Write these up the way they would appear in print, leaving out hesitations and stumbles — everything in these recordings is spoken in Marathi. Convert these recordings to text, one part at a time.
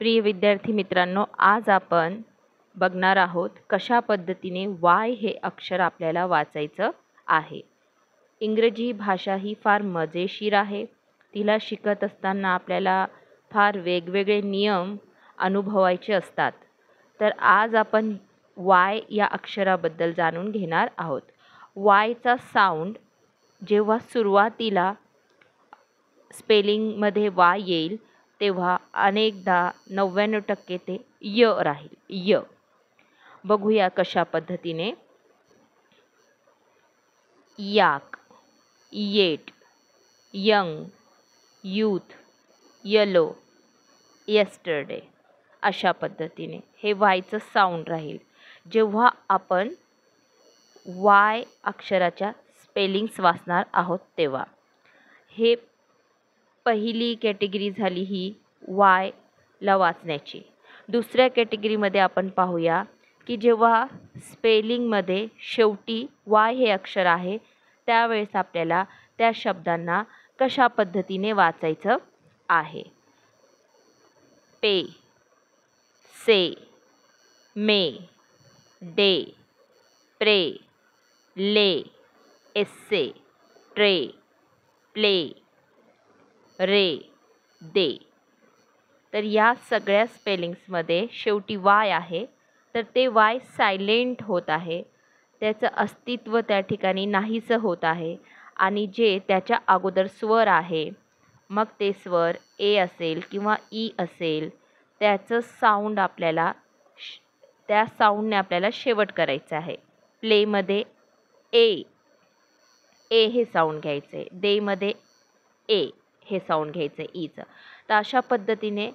प्रिय विद्यार्थी मित्रांनो, आज आपण बघणार आहोत कशा पद्धतीने वाय हे अक्षर आपल्याला वाचायचं आहे। इंग्रजी भाषा ही फार मजेशीर आहे। तिला शिकत असताना आपल्याला फार वेगवेगळे नियम अनुभवायचे असतात। तर आज आपण वाय या अक्षराबद्दल जाणून घेणार आहोत। वायचा साऊंड जेव्हा सुरुवातीला स्पेलिंगमध्ये वाय येईल तेव्हा अनेकदा 99% ते य राहील। य बघूया कशा पद्धतीने। Yak, yet, young, youth, yellow, yesterday अशा पद्धतीने हे वायचं साऊंड राहील जेव्हा आपण वाय अक्षराच्या स्पेलिंग्स वाचणार आहोत तेव्हा। हे पहिली कॅटेगरी झाली ही वाय ला वाचण्याची। दुसऱ्या कॅटेगरीमध्ये आपण पाहूया की जेव्हा स्पेलिंगमध्ये शेवटी वाय हे अक्षर आहे त्यावेळेस आपल्याला त्या शब्दांना कशा पद्धतीने वाचायचं आहे। पे, से, मे, डे, प्रे, ले, एस्से, ट्रे, प्ले, रे, दे। तर या सगळ्या स्पेलिंग्समध्ये शेवटी वाय आहे तर ते वाय सायलेंट होत आहे, त्याचं अस्तित्व त्या ठिकाणी नाहीसं होत आहे आणि जे त्याच्या अगोदर स्वर आहे मग ते स्वर ए असेल किंवा ई असेल त्याचं साऊंड आपल्याला त्या साऊंडने आपल्याला शेवट करायचं आहे। प्लेमध्ये ए हे साऊंड घ्यायचं आहे, डेमध्ये ए हे साऊंड घ्यायचं आहे ईचं। तर अशा पद्धतीने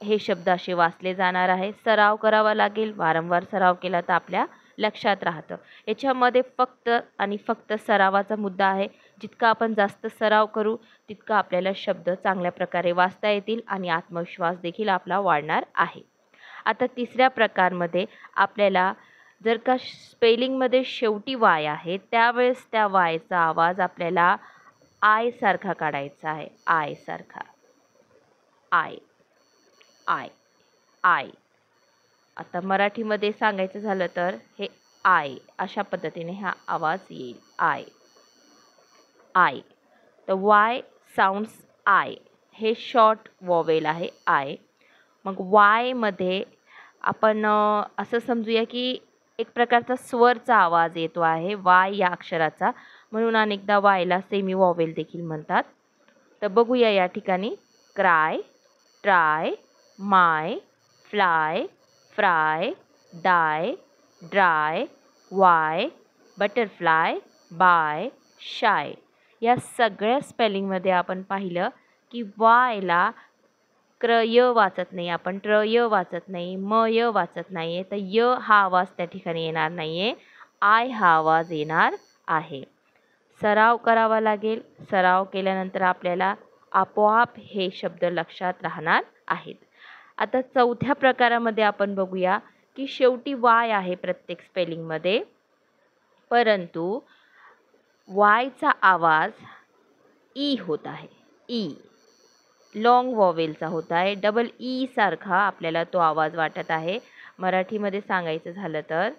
हे शब्द असे वाचले जाणार आहे। सराव करावा लागेल, वारंवार सराव केला तर आपल्या लक्षात राहतं। याच्यामध्ये फक्त आणि फक्त सरावाचा मुद्दा आहे। जितका आपण जास्त सराव करू तितका आपल्याला शब्द चांगल्या प्रकारे वाचता येतील आणि आत्मविश्वास देखील आपला वाढणार आहे। आता तिसऱ्या प्रकारमध्ये आपल्याला जर का स्पेलिंगमध्ये शेवटी वाय आहे त्यावेळेस त्या वायचा आवाज आपल्याला आय सारखा काढायचा आहे। आय सारखा, आय, आय, आय। आता मराठीमध्ये सांगायचं झालं तर हे आय अशा पद्धतीने हा आवाज येईल। I, I. तर वाय साऊंड्स आय हे शॉर्ट वॉवेल आहे आय। मग वाय मध्ये आपण असं समजूया की एक प्रकारचा स्वरचा आवाज येतो आहे वाय या अक्षराचा, म्हणून अनेकदा वायला सेमी वॉवेल देखील म्हणतात। तर बघूया या ठिकाणी cry, try, my, fly, fry, die, dry, why, butterfly, by, shy. या सगळ्या स्पेलिंगमध्ये आपण पाहिलं की वायला य वाचत नाही, आपण य वाचत नाही, य वाचत नाही आहे, तर य हा आवाज त्या ठिकाणी येणार नाही आहे, आय हा आवाज येणार आहे। सराव करावा लागेल, सराव केल्यानंतर आपल्याला आपोआप हे शब्द लक्षात राहणार आहेत। आता चौथ्या प्रकारामध्ये आपण बघूया की शेवटी वाय आहे प्रत्येक स्पेलिंगमध्ये, परंतु वायचा आवाज ई होत आहे। ई लॉंग वॉवेलचा होत आहे, डबल ई सारखा आपल्याला तो आवाज वाटत आहे। मराठीमध्ये सांगायचं झालं तर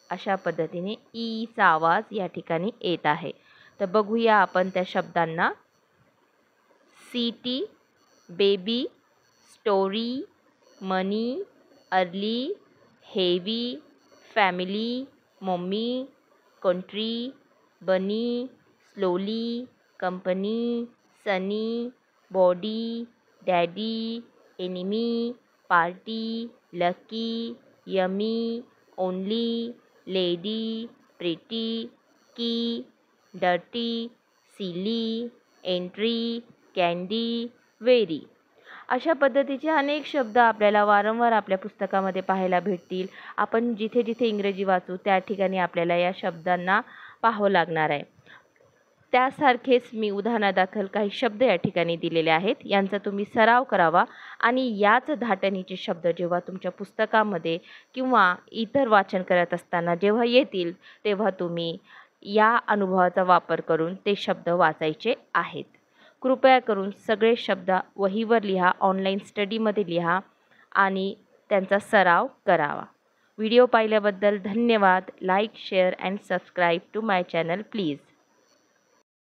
अशा पद्धतीने ईचा आवाज या ठिकाणी येत आहे। तर बघूया आपण त्या शब्दांना। City, baby, story, money, early, heavy, family, mummy, country, bunny, slowly, company, sunny, body, daddy, enemy, party, lucky, yummy, only, lady, pretty, key, dirty, silly, entry, candy, very. अशा पद्धतीचे अनेक शब्द आपल्याला वारंवार आपल्या पुस्तकामध्ये पाहायला भेटतील। आपण जिथे जिथे इंग्रजी वाचू त्या ठिकाणी आपल्याला या शब्दांना पाहावं लागणार आहे। त्यासारखेच मी उदाहरणादाखल काही शब्द या ठिकाणी दिलेले आहेत, यांचा तुम्ही सराव करावा आणि याच धाटणीचे शब्द जेव्हा तुमच्या पुस्तकामध्ये किंवा इतर वाचन करत असताना जेव्हा येतील तेव्हा तुम्ही या अनुभवाचा वापर करून ते शब्द वाचायचे आहेत। कृपया करून सगळे शब्द वहीवर लिहा, ऑनलाईन स्टडीमध्ये लिहा आणि त्यांचा सराव करावा. व्हिडिओ पाहिल्याबद्दल धन्यवाद. Like, share and subscribe to my channel please.